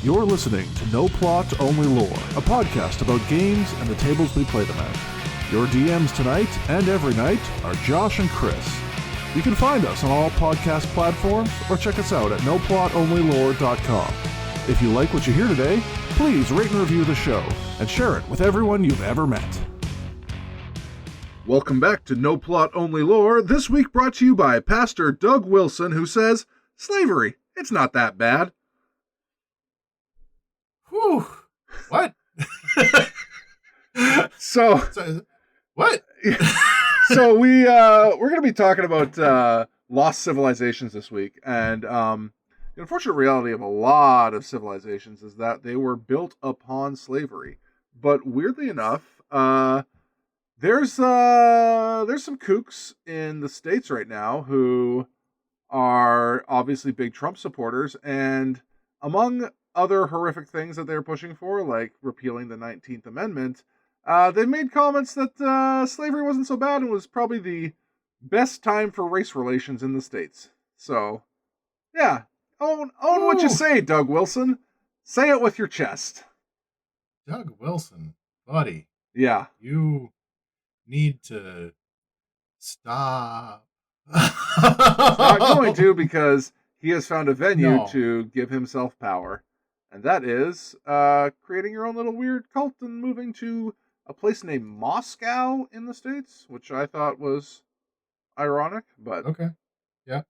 You're listening to No Plot, Only Lore, a podcast about games and the tables we play them at. Your DMs tonight and every night are Josh and Chris. You can find us on all podcast platforms or check us out at noplotonlylore.com. If you like what you hear today, please rate and review the show and share it with everyone you've ever met. Welcome back to No Plot, Only Lore, this week brought to you by Pastor Doug Wilson, who says, slavery, it's not that bad. Whew. What? So what? So we're going to be talking about lost civilizations this week, and the unfortunate reality of a lot of civilizations is that they were built upon slavery. But weirdly enough, there's some kooks in the States right now who are obviously big Trump supporters, and among other horrific things that they're pushing for, like repealing the 19th Amendment, they made comments that slavery wasn't so bad and was probably the best time for race relations in the States. So, yeah, own what you say, Doug Wilson. Say it with your chest. Doug Wilson, buddy. Yeah. You need to stop. Not going to, because he has found a venue to give himself power. And that is creating your own little weird cult and moving to a place named Moscow in the States, which I thought was ironic, but... Okay. Yeah.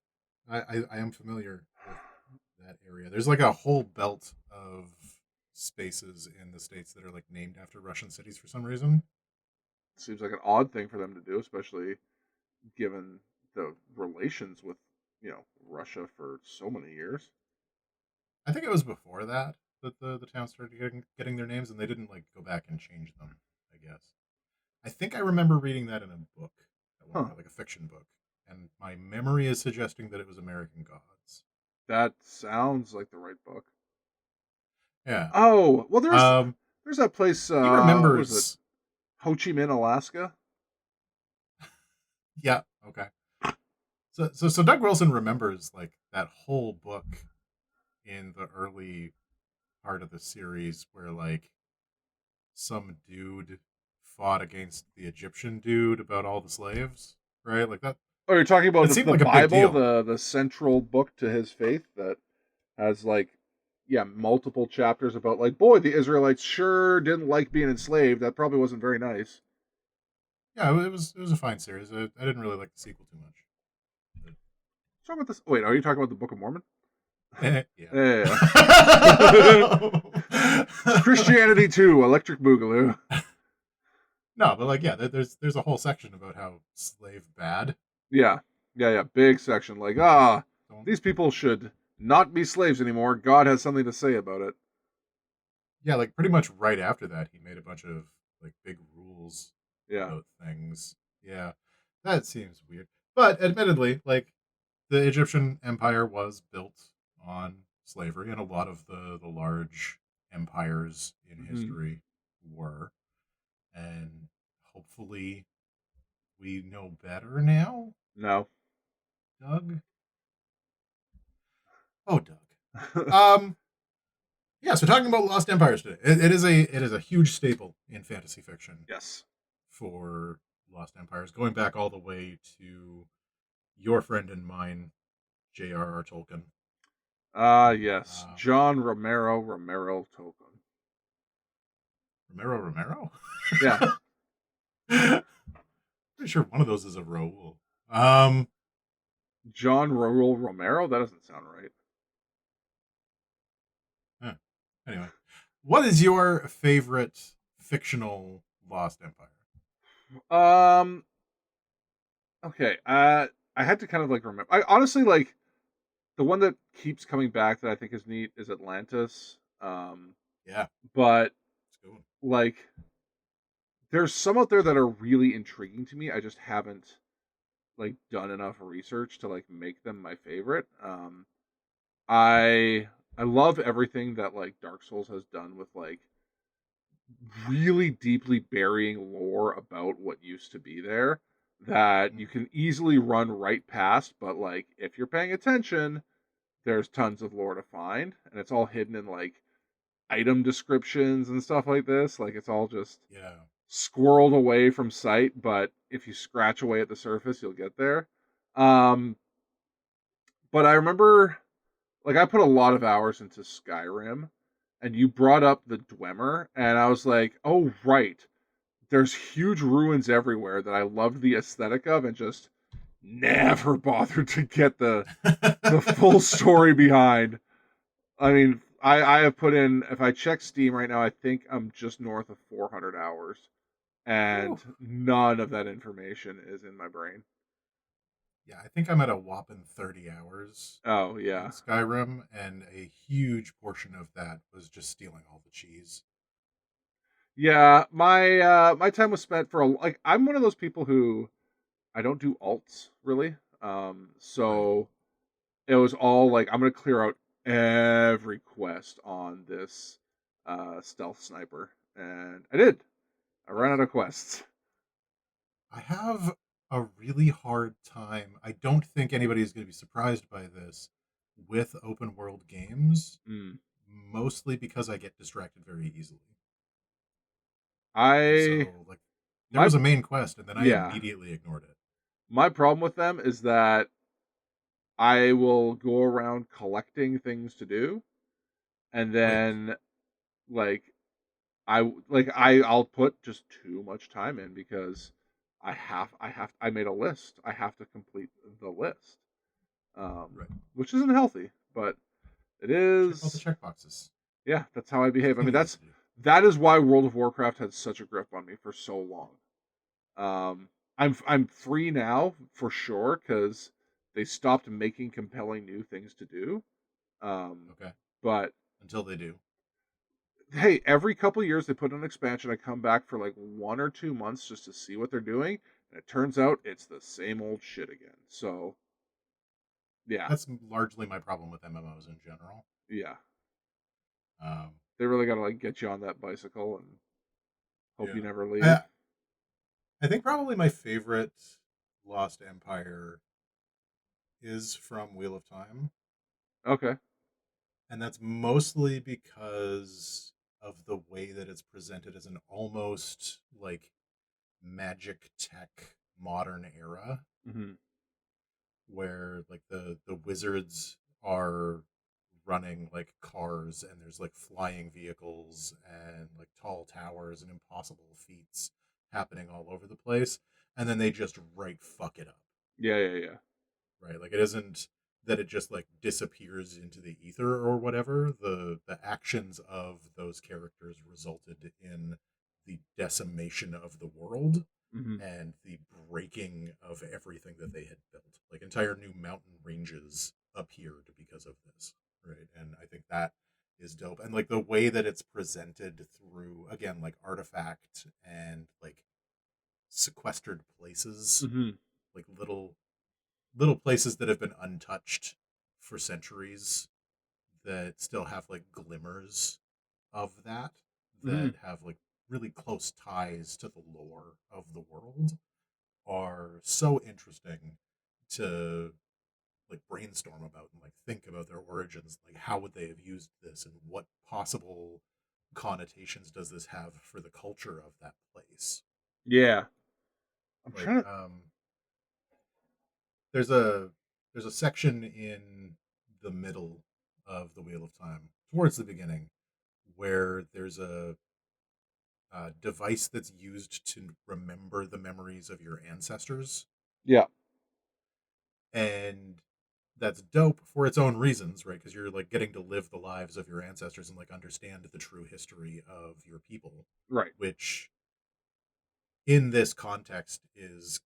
I am familiar with that area. There's like a whole belt of spaces in the States that are like named after Russian cities for some reason. Seems like an odd thing for them to do, especially given the relations with, Russia for so many years. I think it was before that the towns started getting their names, and they didn't like go back and change them, I guess. I think I remember reading that in a book, like a fiction book, and my memory is suggesting that it was American Gods. That sounds like the right book. Yeah. Oh, well, there's that place. He remembers Ho Chi Minh, Alaska. Yeah. Okay. So Doug Wilson remembers like that whole book in the early part of the series where like some dude fought against the Egyptian dude about all the slaves, right? Like that. Oh, you're talking about the like Bible, the central book to his faith that has multiple chapters about boy, the Israelites sure didn't like being enslaved. That probably wasn't very nice. Yeah, it was a fine series. I didn't really like the sequel too much. Talk about this. Wait, are you talking about the Book of Mormon? Yeah. Christianity 2, Electric Boogaloo. No, but there's a whole section about how slave bad. Yeah, big section. These people should not be slaves anymore. God has something to say about it. Yeah, like pretty much right after that, he made a bunch of big rules about things. Yeah, that seems weird. But admittedly, the Egyptian Empire was built on slavery, and a lot of the large empires in history were. And hopefully we know better now? No. Doug? Oh, Doug. Yeah, so talking about Lost Empires today. It is a huge staple in fantasy fiction. Yes. For Lost Empires, going back all the way to your friend and mine, J.R.R. Tolkien. Yes. John Romero Tolkien. Romero? Yeah. Pretty sure one of those is a Raoul. John Raoul Romero? That doesn't sound right. Anyway, what is your favorite fictional Lost Empire? Okay. I had to kind of remember. I honestly the one that keeps coming back that I think is neat is Atlantis. Yeah. But there's some out there that are really intriguing to me. I just haven't done enough research to make them my favorite. I love everything that Dark Souls has done with really deeply burying lore about what used to be there that you can easily run right past, but if you're paying attention, there's tons of lore to find, and it's all hidden in item descriptions and stuff like this. Like it's all just Yeah. squirreled away from sight, but if you scratch away at the surface, you'll get there. Um, but I remember, like, I put a lot of hours into Skyrim, and you brought up the Dwemer, and I was like, oh, right. There's huge ruins everywhere that I loved the aesthetic of, and just never bothered to get the full story behind. I mean, I have put in, if I check Steam right now, I think I'm just north of 400 hours, and Whew. none of that information is in my brain. Yeah, I think I'm at a whopping 30 hours Oh in yeah, Skyrim, and a huge portion of that was just stealing all the cheese. yeah. My time was spent for like I'm one of those people who I don't do alts really. Right. So it was all like I'm gonna clear out every quest on this stealth sniper, and I did. I ran Nice. out of quests. I have a really hard time. I don't think anybody is going to be surprised by this with open world games, Mm. mostly because I get distracted very easily. I So, like, there my was a main quest, and then I Yeah, immediately ignored it. my problem with them is that I will go around collecting things to do, and Right. then like I'll put just too much time in because I made a list. I have to complete the list. Right. Which isn't healthy, but it Check all the is. checkboxes. Yeah, that's how I It's a behave. I thing mean, you need to do. that is why World of Warcraft had such a grip on me for so long. I'm free now for sure because they stopped making compelling new things to do. Um, Okay. but Until they do. hey, every couple years they put an expansion. I come back for like 1 or 2 months just to see what they're doing, and it turns out it's the same old shit again. So yeah, That's largely my problem with MMOs in general. yeah, Um, they really got to like get you on that bicycle and hope you yeah. never leave. I think probably my favorite Lost Empire is from Wheel of Time. Okay. And that's mostly because of the way that it's presented as an almost like magic tech modern era Hmm. where like the wizards are running like cars, and there's like flying vehicles and like tall towers and impossible feats happening all over the place, and then they just right fuck it up. Yeah, yeah, yeah. Right, like it isn't that it just like disappears into the ether or whatever. The actions of those characters resulted in the decimation of the world Hmm. and the breaking of everything that they had built. Like entire new mountain ranges appeared because of this, right? And I think that is dope. And like the way that it's presented through, again, like artifact and like sequestered places, Hmm. like little places that have been untouched for centuries that still have like glimmers of that, Hmm. that have like really close ties to the lore of the world, are so interesting to like brainstorm about and like think about their origins. Like how would they have used this, and what possible connotations does this have for the culture of that place? Yeah. I'm Like trying to. there's a there's a section in the middle of the Wheel of Time towards the beginning where there's a device that's used to remember the memories of your ancestors, Yeah. and that's dope for its own reasons, right? Because you're like getting to live the lives of your ancestors and like understand the true history of your people, Right. which in this context is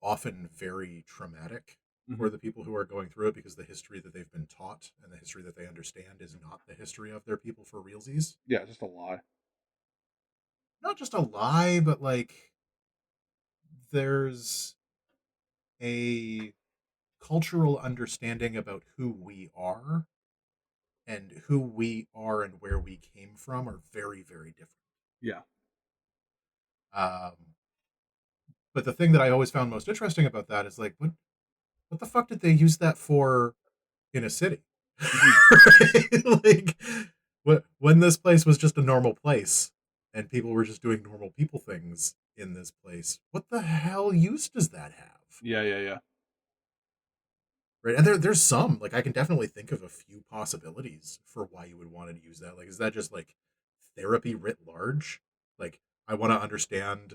often very traumatic Hmm. for the people who are going through it, because the history that they've been taught and the history that they understand is not the history of their people for realsies. Yeah, just a lie. Not just a lie, but like there's a cultural understanding about who we are, and who we are and where we came from are very, very different. Yeah. Um, but the thing that I always found most interesting about that is like, what the fuck did they use that for in a city? Hmm. Right? Like, when this place was just a normal place and people were just doing normal people things in this place, what the hell use does that have? Yeah. Right, and there's some, like, I can definitely think of a few possibilities for why you would want to use that. Like, is that just like therapy writ large? Like, I want to understand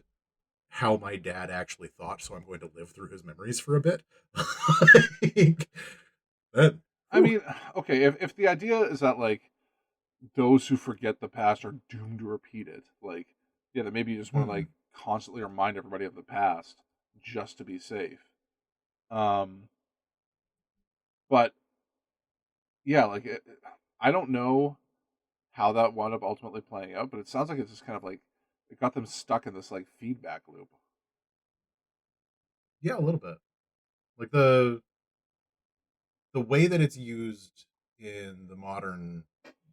how my dad actually thought, so I'm going to live through his memories for a bit. Like, that, I mean, okay, if the idea is that like those who forget the past are doomed to repeat it, like, yeah, then maybe you just want to like constantly remind everybody of the past just to be safe. But yeah, like I don't know how that wound up ultimately playing out, but it sounds like it's just kind of like it got them stuck in this like feedback loop. yeah, a little bit. Like the way that it's used in the modern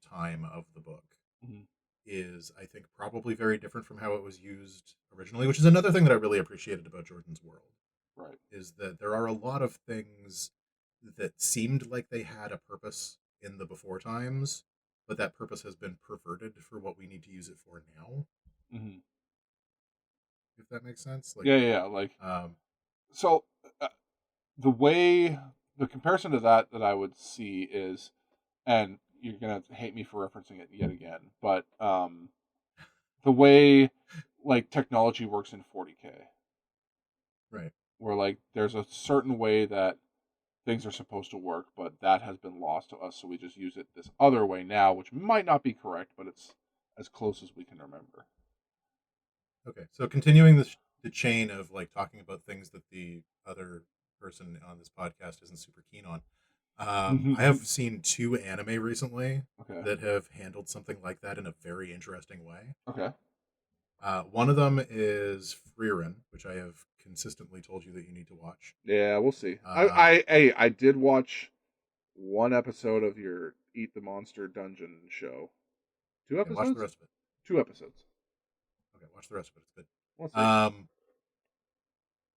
time of the book Mm-hmm. is, I think, probably very different from how it was used originally, which is another thing that I really appreciated about Jordan's world. Right. Is that there are a lot of things that seemed like they had a purpose in the before times, but that purpose has been perverted for what we need to use it for now. Mm-hmm. If that makes sense. Like, Yeah. Like, so the comparison to that I would see is, and you're gonna hate me for referencing it yet again, but the way like technology works in 40K, right. where like there's a certain way that things are supposed to work, but that has been lost to us, so we just use it this other way now, which might not be correct, but it's as close as we can remember. Okay, so continuing the chain of like talking about things that the other person on this podcast isn't super keen on. I have seen 2 anime recently Okay. that have handled something like that in a very interesting way. Okay. One of them is Frieren, which I have consistently told you that you need to watch. Yeah, we'll see. Uh, I did watch one episode of your Eat the Monster Dungeon show. Two yeah, watch the episodes? rest of it. 2 episodes. Okay, watch the rest of it. It's We'll good. see.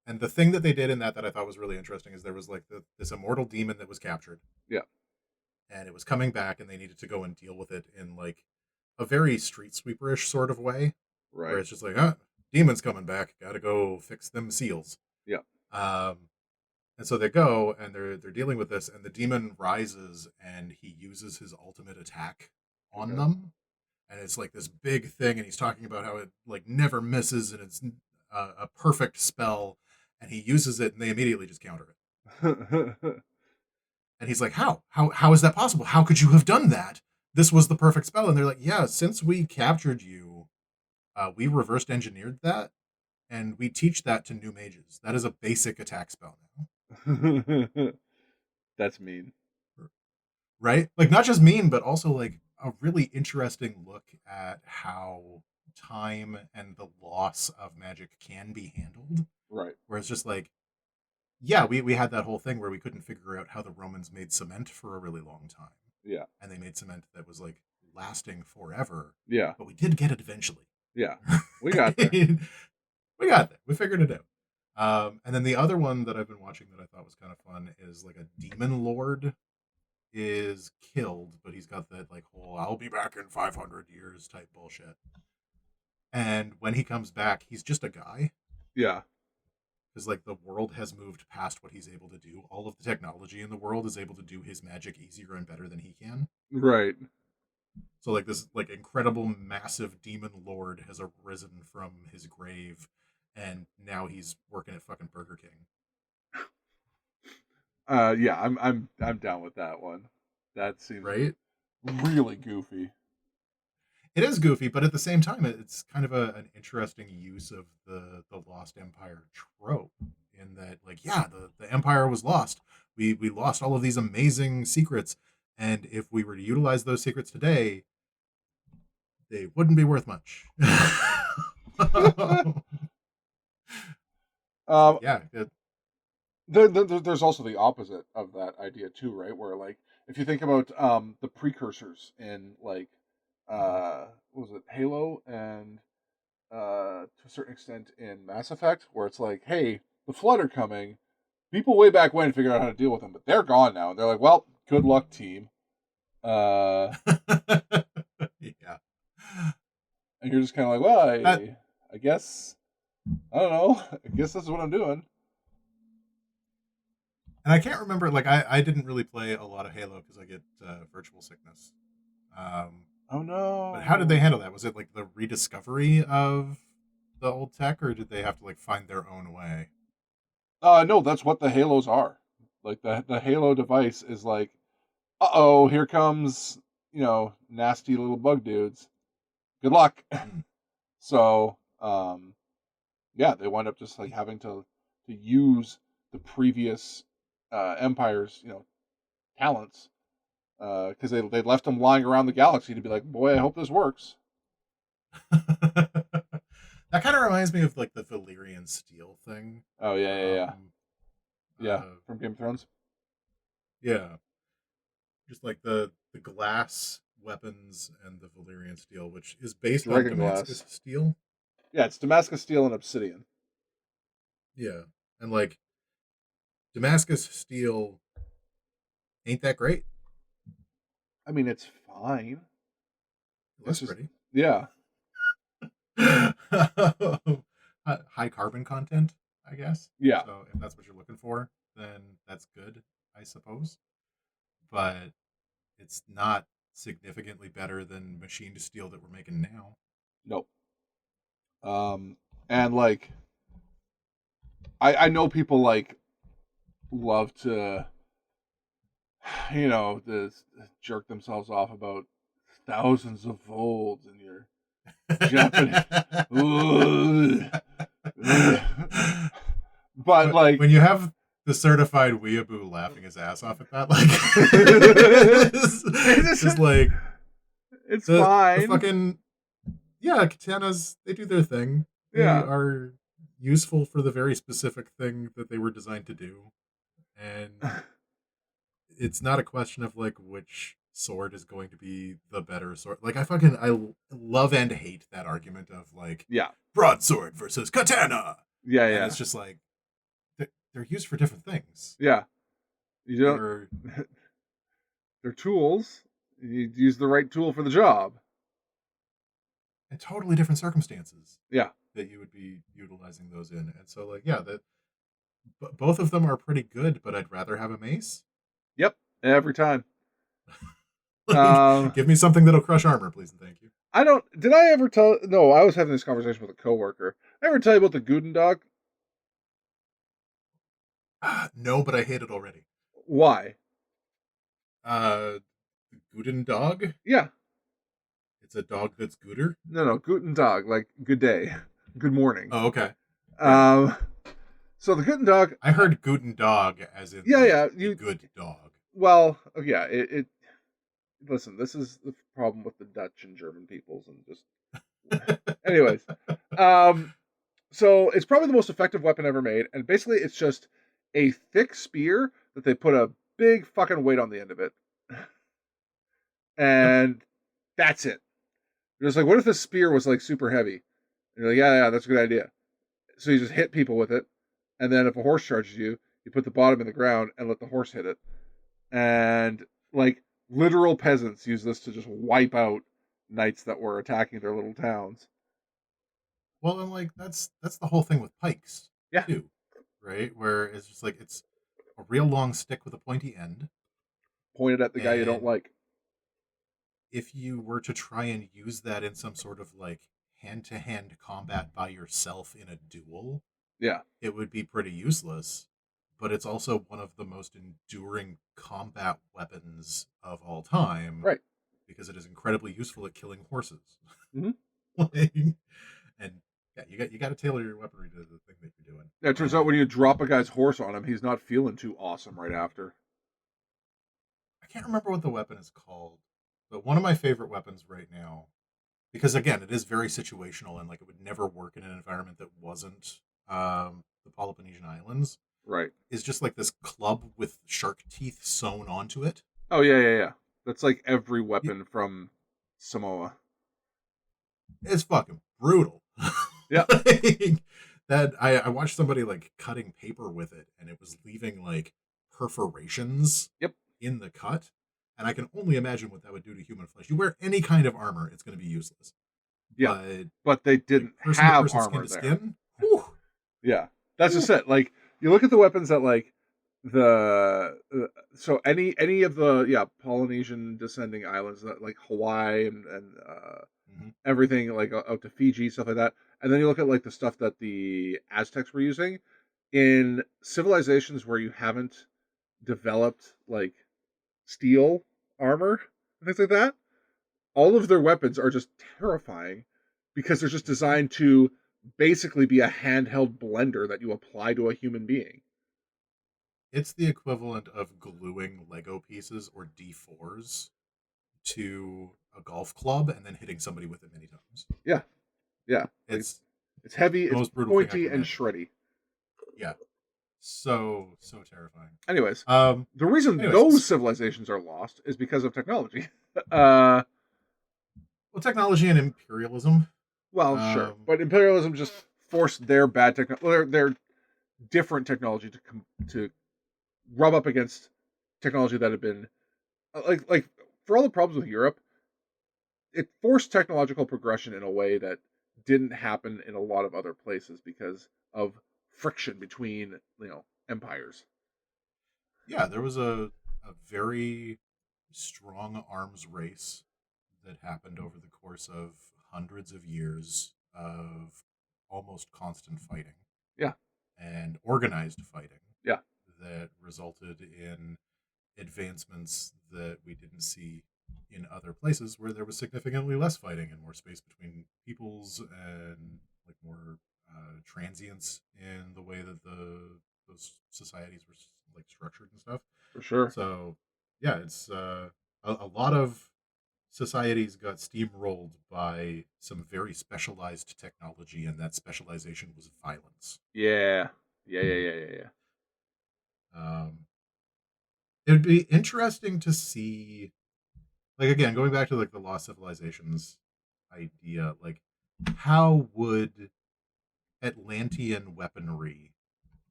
And the thing that they did in that I thought was really interesting is there was like this immortal demon that was captured. Yeah. And it was coming back, and they needed to go and deal with it in like a very street sweeperish sort of way, where Right. it's just like, demon's coming back, gotta go fix them seals. Yeah. And so they go and they're dealing with this, and the demon rises and he uses his ultimate attack on them, and it's like this big thing, and he's talking about how it like never misses, and it's a perfect spell, and he uses it, and they immediately just counter it. And he's like, how is that possible? How could you have done that? This was the perfect spell. And they're like, yeah, since we captured you, we reversed engineered that, and we teach that to new mages. That is a basic attack spell now. That's mean. Right? Like, not just mean, but also like a really interesting look at how time and the loss of magic can be handled. Right. Where it's just like, yeah, we had that whole thing where we couldn't figure out how the Romans made cement for a really long time. Yeah. And they made cement that was like lasting forever. Yeah. But we did get it eventually. Yeah. We got there. We got there. We figured it out. And then the other one that I've been watching that I thought was kind of fun is like a demon lord is killed, but he's got that like whole I'll be back in 500 years type bullshit. And when he comes back, he's just a guy. Yeah. Because like the world has moved past what he's able to do. All of the technology in the world is able to do his magic easier and better than he can. Right. So like this like incredible massive demon lord has arisen from his grave, and now he's working at fucking Burger King. Yeah, I'm down with that one. That seems right. Really goofy. It is goofy, but at the same time, it's kind of an interesting use of the Lost Empire trope. In that, like, yeah, the Empire was lost. We lost all of these amazing secrets, and if we were to utilize those secrets today, they wouldn't be worth much. Yeah. There's also the opposite of that idea too, right? Where like if you think about the precursors in like what was it, Halo, and to a certain extent in Mass Effect, where it's like, hey, the Flood are coming. People way back when figured out how to deal with them, but they're gone now. And they're like, well, good luck, team. Yeah. And you're just kind of like, well, I guess, I don't know. I guess that's what I'm doing. And I can't remember, like, I didn't really play a lot of Halo because I get virtual sickness. Oh no! But how did they handle that? Was it like the rediscovery of the old tech, or did they have to like find their own way? No, that's what the Halos are. Like the Halo device is like, here comes nasty little bug dudes. Good luck. So yeah, they wind up just like having to use the previous empire's talents because they left them lying around the galaxy to be like, boy, I hope this works. That kind of reminds me of like the Valyrian steel thing. Oh yeah. From Game of Thrones. Yeah, just like the glass weapons and the Valyrian steel, which is based on Damascus steel. Yeah, it's Damascus steel and obsidian. Yeah, and like Damascus steel ain't that great. I mean, it's fine. It looks pretty. Yeah. High carbon content, I guess. Yeah. So if that's what you're looking for, then that's good, I suppose. But it's not significantly better than machined steel that we're making now. Nope. And like, I know people like love to, jerk themselves off about thousands of volts and your Japanese. But like, when you have the certified weeaboo laughing his ass off at that, like, it's just like, it's fine. The fucking, yeah, katanas, they do their thing. They are useful for the very specific thing that they were designed to do. And it's not a question of like which sword is going to be the better sword. Like I love and hate that argument of like, broadsword versus katana. Yeah. And it's just like they're used for different things. Yeah. You don't. They're tools. You use the right tool for the job. And totally different circumstances. Yeah. That you would be utilizing those in. And so like, yeah, both of them are pretty good, but I'd rather have a mace. Yep. Every time. Give me something that'll crush armor, please and thank you. Did I ever tell? No, I was having this conversation with a coworker. Did I ever tell you about the Guten dog? No, but I hate it already. Why? Guten dog? Yeah. It's a dog that's gooder? No, Guten dog, like good day, good morning. Oh, okay. So the Guten dog. I heard Guten dog as in good dog. Well, yeah, it listen, this is the problem with the Dutch and German peoples and just anyways. So it's probably the most effective weapon ever made, and basically it's just a thick spear that they put a big fucking weight on the end of it. And that's it. You're just like, what if the spear was like super heavy? And you're like, yeah, that's a good idea. So you just hit people with it, and then if a horse charges you, you put the bottom in the ground and let the horse hit it. And like literal peasants use this to just wipe out knights that were attacking their little towns. Well, and like that's the whole thing with pikes, too, right? Where it's just like it's a real long stick with a pointy end, pointed at the guy you don't like. If you were to try and use that in some sort of like hand-to-hand combat by yourself in a duel, it would be pretty useless. But it's also one of the most enduring combat weapons of all time, right? Because it is incredibly useful at killing horses. Mm-hmm. And yeah, you got to tailor your weaponry to the thing that you're doing. Yeah, it turns out when you drop a guy's horse on him, he's not feeling too awesome right after. I can't remember what the weapon is called, but one of my favorite weapons right now, because again, it is very situational and like it would never work in an environment that wasn't the Peloponnesian Islands. Right. Is just like this club with shark teeth sewn onto it. Oh, yeah. That's like every weapon from Samoa. It's fucking brutal. Yeah. That I watched somebody like cutting paper with it, and it was leaving like perforations in the cut. And I can only imagine what that would do to human flesh. You wear any kind of armor, it's going to be useless. Yeah, But but they like didn't person to have person, skin armor to there. skin, whew, Yeah, that's whew. just it. Like you look at the weapons that like so any of the Polynesian descending islands that like Hawaii and Mm-hmm. everything like out to Fiji, stuff like that, and then you look at like the stuff that the Aztecs were using in civilizations where you haven't developed like steel armor and things like that. All of their weapons are just terrifying because they're just Mm-hmm. designed to basically be a handheld blender that you apply to a human being. It's the equivalent of gluing Lego pieces or D4s to a golf club and then hitting somebody with it many times. Yeah, yeah. Like It's it's heavy, the it's most brutal thing I pointy, can and imagine. shreddy. Yeah, so terrifying. Anyways, Um, the reason anyways, those civilizations are lost is because of technology. uh, well, technology and imperialism. well, sure, Um, but imperialism just forced their bad technology, their different technology to rub up against technology that had been like for all the problems with Europe, it forced technological progression in a way that didn't happen in a lot of other places because of friction between empires. yeah, there was a very strong arms race that happened over the course of hundreds of years of almost constant fighting Yeah, and organized fighting yeah, that resulted in advancements that we didn't see in other places where there was significantly less fighting and more space between peoples and like more transience in the way that those societies were like structured and stuff. for sure. So yeah, it's a lot of societies got steamrolled by some very specialized technology, and that specialization was violence. Yeah, yeah. Um, it would be interesting to see, like again, going back to like the lost civilizations idea, like how would Atlantean weaponry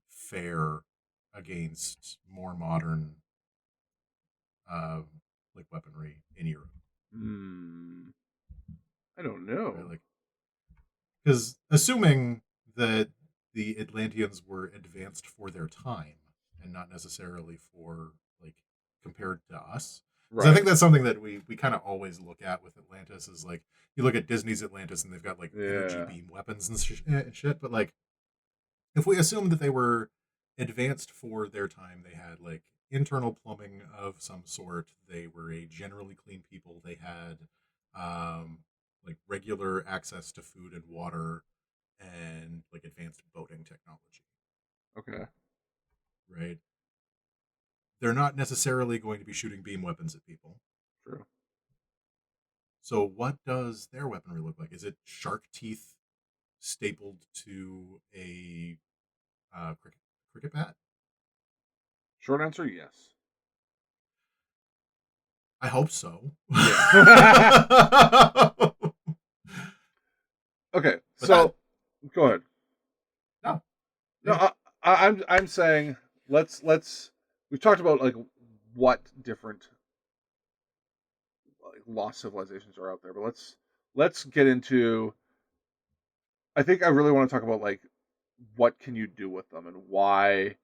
fare against more modern um, like weaponry in Europe? Hmm. I don't Right, know. like because assuming that the Atlanteans were advanced for their time and not necessarily for like compared to us. Because I Right. think that's something that we kind of always look at with Atlantis is like you look at Disney's Atlantis and they've got like energy Yeah. beam weapons and shit. But like if we assume that they were advanced for their time, they had like internal plumbing of some sort. They were a generally clean people. They had um, like regular access to food and water and like advanced boating technology, Okay. right? They're not necessarily going to be shooting beam weapons at people. True. So, what does their weaponry look like? Is it shark teeth stapled to a cricket bat? Short answer, yes. I hope so. Yeah. Okay. But that So go ahead. no, No, I'm saying let's we've talked about like what different like lost civilizations are out there, but let's get into. I think I really want to talk about like what can you do with them and why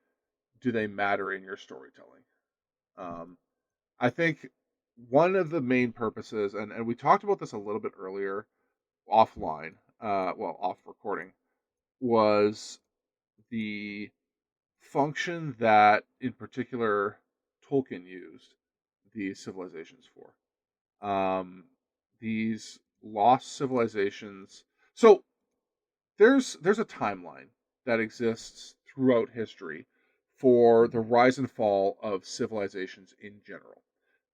do they matter in your storytelling. Um, I think one of the main purposes, and we talked about this a little bit earlier offline, off recording, was the function that in particular Tolkien used these civilizations for. These lost civilizations. So there's a timeline that exists throughout history for the rise and fall of civilizations in general.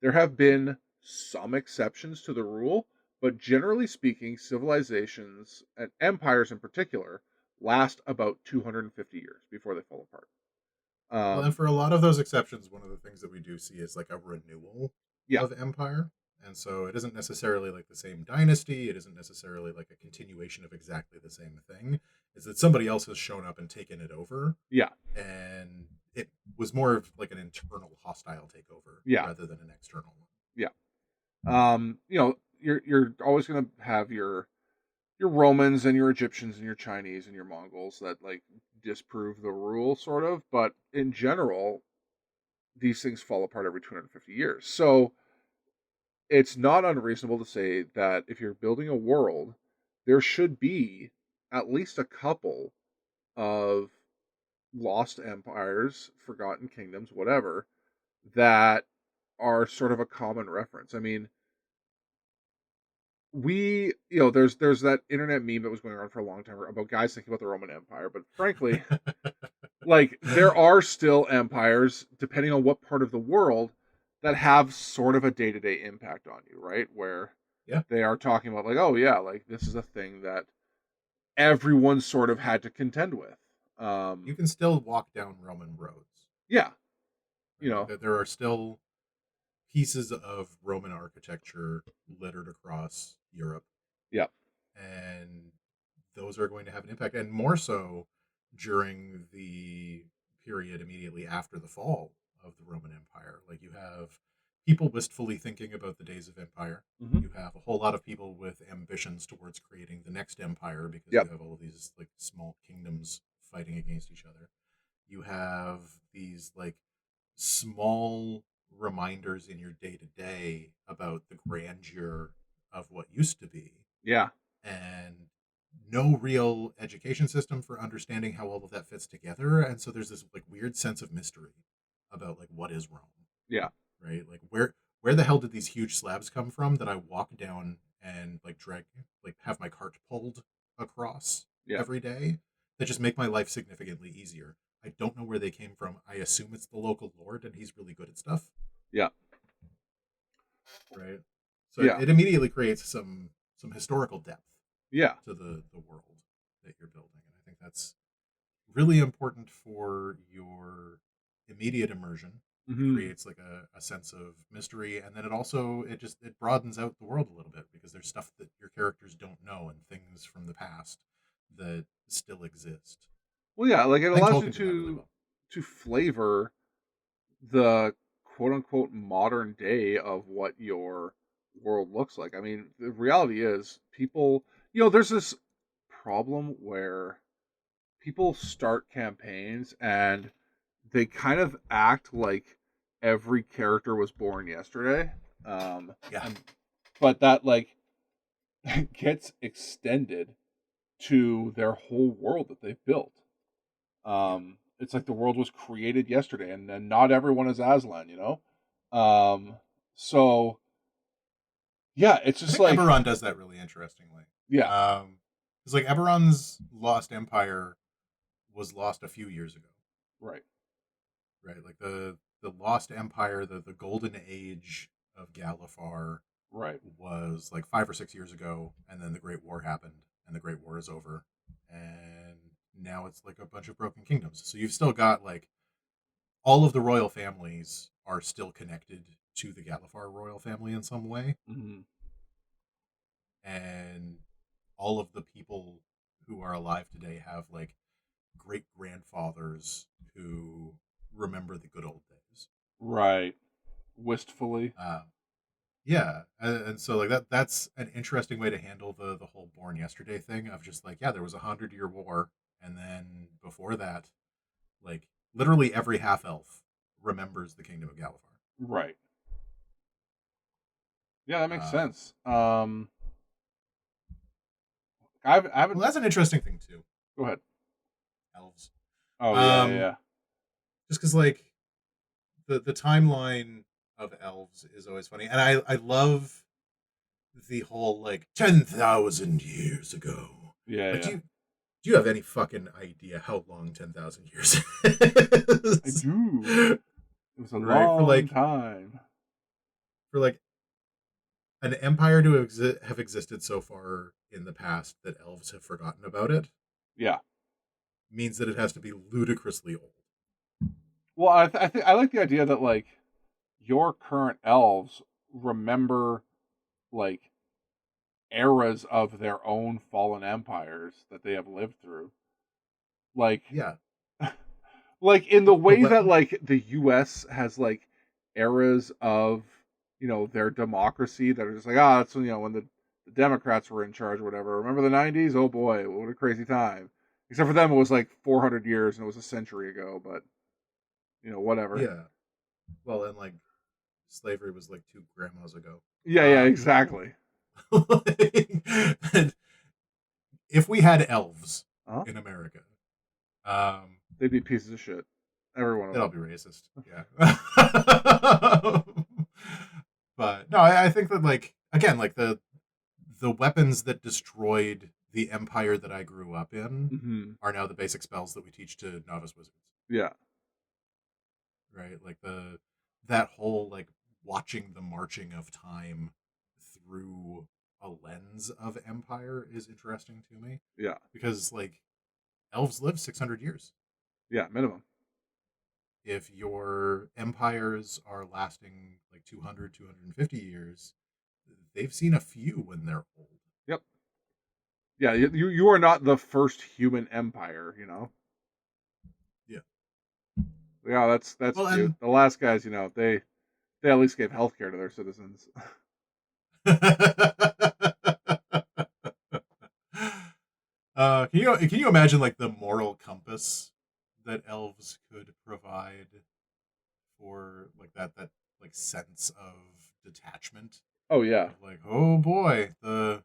There have been some exceptions to the rule, but generally speaking, civilizations and empires in particular last about 250 years before they fall apart. well, and Um, for a lot of those exceptions, one of the things that we do see is like a renewal yeah, of empire. And so it isn't necessarily like the same dynasty. It isn't necessarily like a continuation of exactly the same thing. Is that somebody else has shown up and taken it over, yeah, and it was more of like an internal hostile takeover yeah. rather than an external one. Yeah. You're always going to have your Romans and your Egyptians and your Chinese and your Mongols that like disprove the rule, sort of. But in general, these things fall apart every 250 years. So it's not unreasonable to say that if you're building a world, there should be at least a couple of lost empires, forgotten kingdoms, whatever, that are sort of a common reference. I mean, there's that internet meme that was going around for a long time about guys thinking about the Roman Empire, but frankly, like there are still empires, depending on what part of the world, that have sort of a day-to-day impact on you, right? Where they are talking about like, oh yeah, like this is a thing that everyone sort of had to contend with. You can still walk down Roman roads. Yeah. There are still pieces of Roman architecture littered across Europe. Yeah. And those are going to have an impact, and more so during the period immediately after the fall of the Roman Empire. Like you have people wistfully thinking about the days of empire. Mm-hmm. You have a whole lot of people with ambitions towards creating the next empire because Yep. you have all of these like small kingdoms fighting against each other. You have these like small reminders in your day to day about the grandeur of what used to be. Yeah. And no real education system for understanding how all of that fits together. And so there's this like weird sense of mystery about like what is Rome. Yeah. Right? Like where the hell did these huge slabs come from that I walk down and like drag like have my cart pulled across every day that just make my life significantly easier. I don't know where they came from. I assume it's the local lord and he's really good at stuff. Yeah. Right. So it immediately creates some historical depth. Yeah. To the world that you're building. And I think that's really important for your immediate immersion. Mm-hmm. It creates like a sense of mystery, and then it broadens out the world a little bit because there's stuff that your characters don't know and things from the past that still exist. Well, yeah, like it allows you to flavor the quote unquote modern day of what your world looks like. I mean, the reality is people, there's this problem where people start campaigns and they kind of act like every character was born yesterday. But that like gets extended to their whole world that they've built. It's like the world was created yesterday, and then not everyone is Aslan, So yeah, it's just like Eberron does that really interestingly. Yeah. It's like Eberron's lost empire was lost a few years ago. Right. Like the lost empire, the golden age of Galifar was like 5 or 6 years ago, and then the Great War happened, and the Great War is over, and now it's like a bunch of broken kingdoms. So you've still got like all of the royal families are still connected to the Galifar royal family in some way. Mm-hmm. And all of the people who are alive today have like great grandfathers who remember the good old days. Right. Wistfully. Yeah. And so like that's an interesting way to handle the whole born yesterday thing of just like, yeah, there was 100-year war. And then before that, like literally every half elf remembers the kingdom of Galifar. Right. Yeah, that makes sense. Well, that's an interesting thing too. Go ahead. Elves. Oh yeah. Just because like the timeline of elves is always funny, and I love the whole like 10,000 years ago. Yeah. Like, do you have any fucking idea how long 10,000 years is? I do. It was a long time. For like an empire to have existed so far in the past that elves have forgotten about it. Yeah. Means that it has to be ludicrously old. Well, I think I like the idea that like your current elves remember like eras of their own fallen empires that they have lived through. Like like in the way that like the US has like eras of, their democracy that are just like, that's when the Democrats were in charge or whatever. Remember the 90s? Oh boy, what a crazy time. Except for them, it was like 400 years and it was a century ago, but whatever. Yeah. Well, and like slavery was like 2 grandmas ago. Yeah, exactly. If we had elves Uh-huh. in America, they'd be pieces of shit. Every one of they'd them. all be racist. Yeah. But no, I think that like again, like the weapons that destroyed the empire that I grew up in are now the basic spells that we teach to novice wizards. Yeah. Right? Like that whole like watching the marching of time through a lens of empire is interesting to me. Yeah. Because like elves live 600 years. Yeah, minimum. If your empires are lasting like 200, 250 years, they've seen a few when they're old. Yep. Yeah, you are not the first human empire, Yeah. Yeah, that's well, cute. and... The last guys, they at least gave healthcare to their citizens. Can you imagine like the moral compass that elves could provide for like that like sense of detachment? Oh yeah. Like, oh boy, the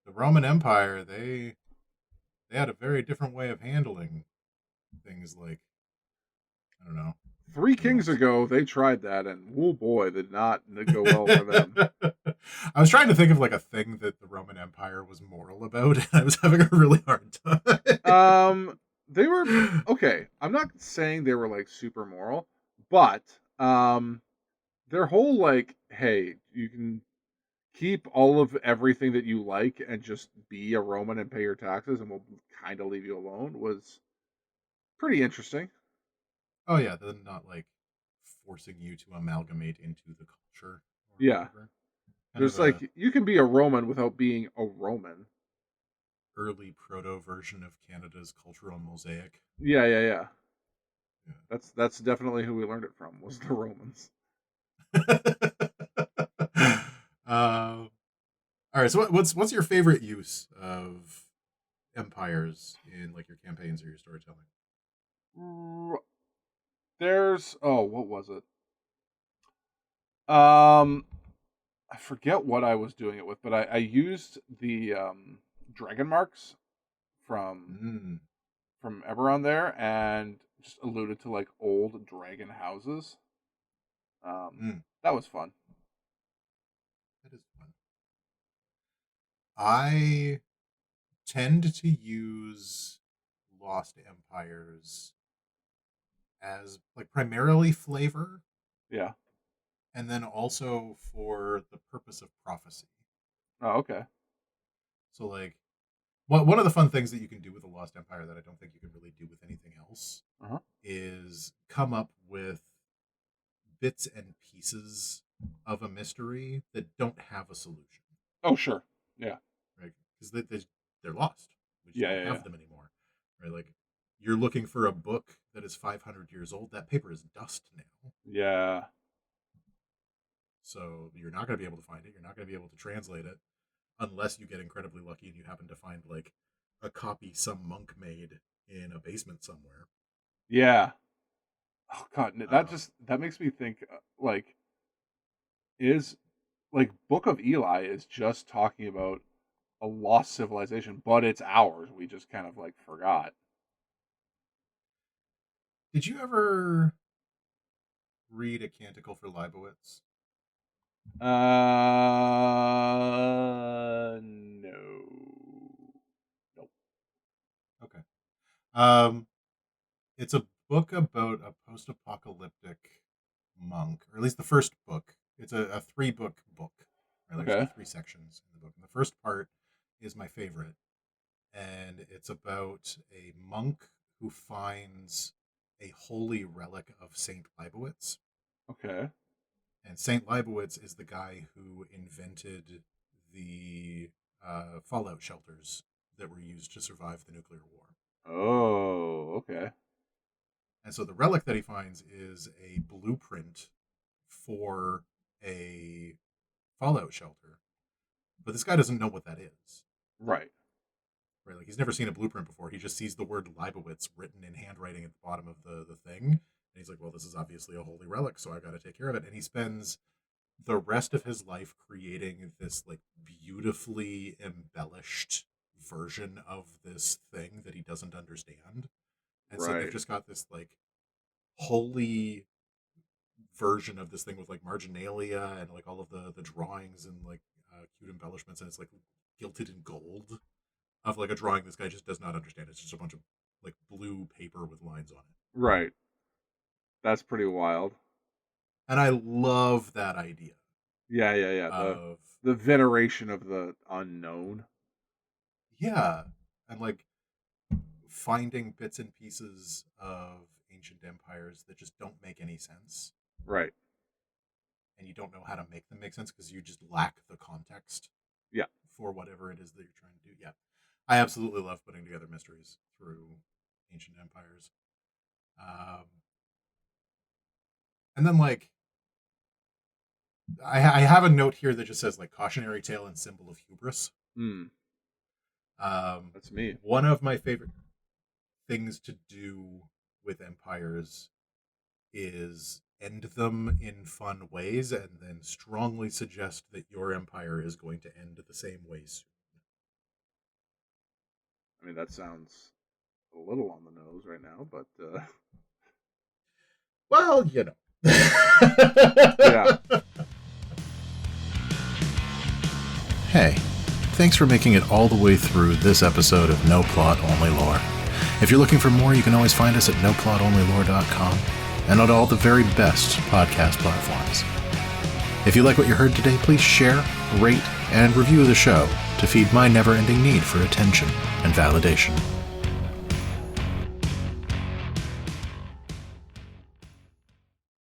Roman Empire, they had a very different way of handling things like, I don't know. 3 kings ago, they tried that, and oh boy, did not go well for them. I was trying to think of like a thing that the Roman Empire was moral about, and I was having a really hard time. They were okay. I'm not saying they were like super moral, but their whole like, hey, you can keep all of everything that you like and just be a Roman and pay your taxes, and we'll kind of leave you alone was pretty interesting. Oh yeah, they're not like forcing you to amalgamate into the culture. Or Yeah. whatever. There's like you can be a Roman without being a Roman. Early proto version of Canada's cultural mosaic. Yeah. That's definitely who we learned it from, was the Romans. All right. So what's your favorite use of empires in like your campaigns or your storytelling? There's what was it? I forget what I was doing it with, but I used the dragon marks from Eberron there, and just alluded to like old dragon houses. That was fun. That is fun. I tend to use Lost Empires as like primarily flavor. Yeah. And then also for the purpose of prophecy. Oh, okay. So like one of the fun things that you can do with the Lost Empire that I don't think you can really do with anything else is come up with bits and pieces of a mystery that don't have a solution. Oh, sure. Yeah. Right? Because they're lost. We just don't have them anymore. Right? Like, you're looking for a book that is 500 years old. That paper is dust now. Yeah. So you're not going to be able to find it. You're not going to be able to translate it unless you get incredibly lucky and you happen to find like a copy some monk made in a basement somewhere. Yeah. Oh god, that makes me think like is like Book of Eli is just talking about a lost civilization, but it's ours. We just kind of like forgot. Did you ever read A Canticle for Leibowitz? No. Nope. Okay. It's a book about a post-apocalyptic monk, or at least the first book. It's a 3-book book. Right? There's like 3 sections in the book. And the first part is my favorite. And it's about a monk who finds a holy relic of Saint Leibowitz. Okay. And Saint Leibowitz is the guy who invented the fallout shelters that were used to survive the nuclear war. Oh, okay. And so the relic that he finds is a blueprint for a fallout shelter, but this guy doesn't know what that is. Right. Right, like he's never seen a blueprint before. He just sees the word Leibowitz written in handwriting at the bottom of the thing, and he's like, well, this is obviously a holy relic, so I got to take care of it. And he spends the rest of his life creating this like beautifully embellished version of this thing that he doesn't understand. And so they've just got this like holy version of this thing with like marginalia and like all of the drawings and like cute embellishments, and it's like gilded in gold of like a drawing this guy just does not understand. It's just a bunch of like blue paper with lines on it. Right. That's pretty wild. And I love that idea. Yeah. The veneration of the unknown. Yeah. And like finding bits and pieces of ancient empires that just don't make any sense. Right. And you don't know how to make them make sense because you just lack the context. Yeah. For whatever it is that you're trying to do. Yeah. I absolutely love putting together mysteries through ancient empires. And then like I have a note here that just says like cautionary tale and symbol of hubris. That's me. One of my favorite things to do with empires is end them in fun ways and then strongly suggest that your empire is going to end the same way soon. I mean, that sounds a little on the nose right now, but well, you know. Yeah. Hey, thanks for making it all the way through this episode of No Plot Only Lore. If you're looking for more, you can always find us at noplotonlylore.com and on all the very best podcast platforms. If you like what you heard today, please share, rate, and review the show to feed my never-ending need for attention and validation.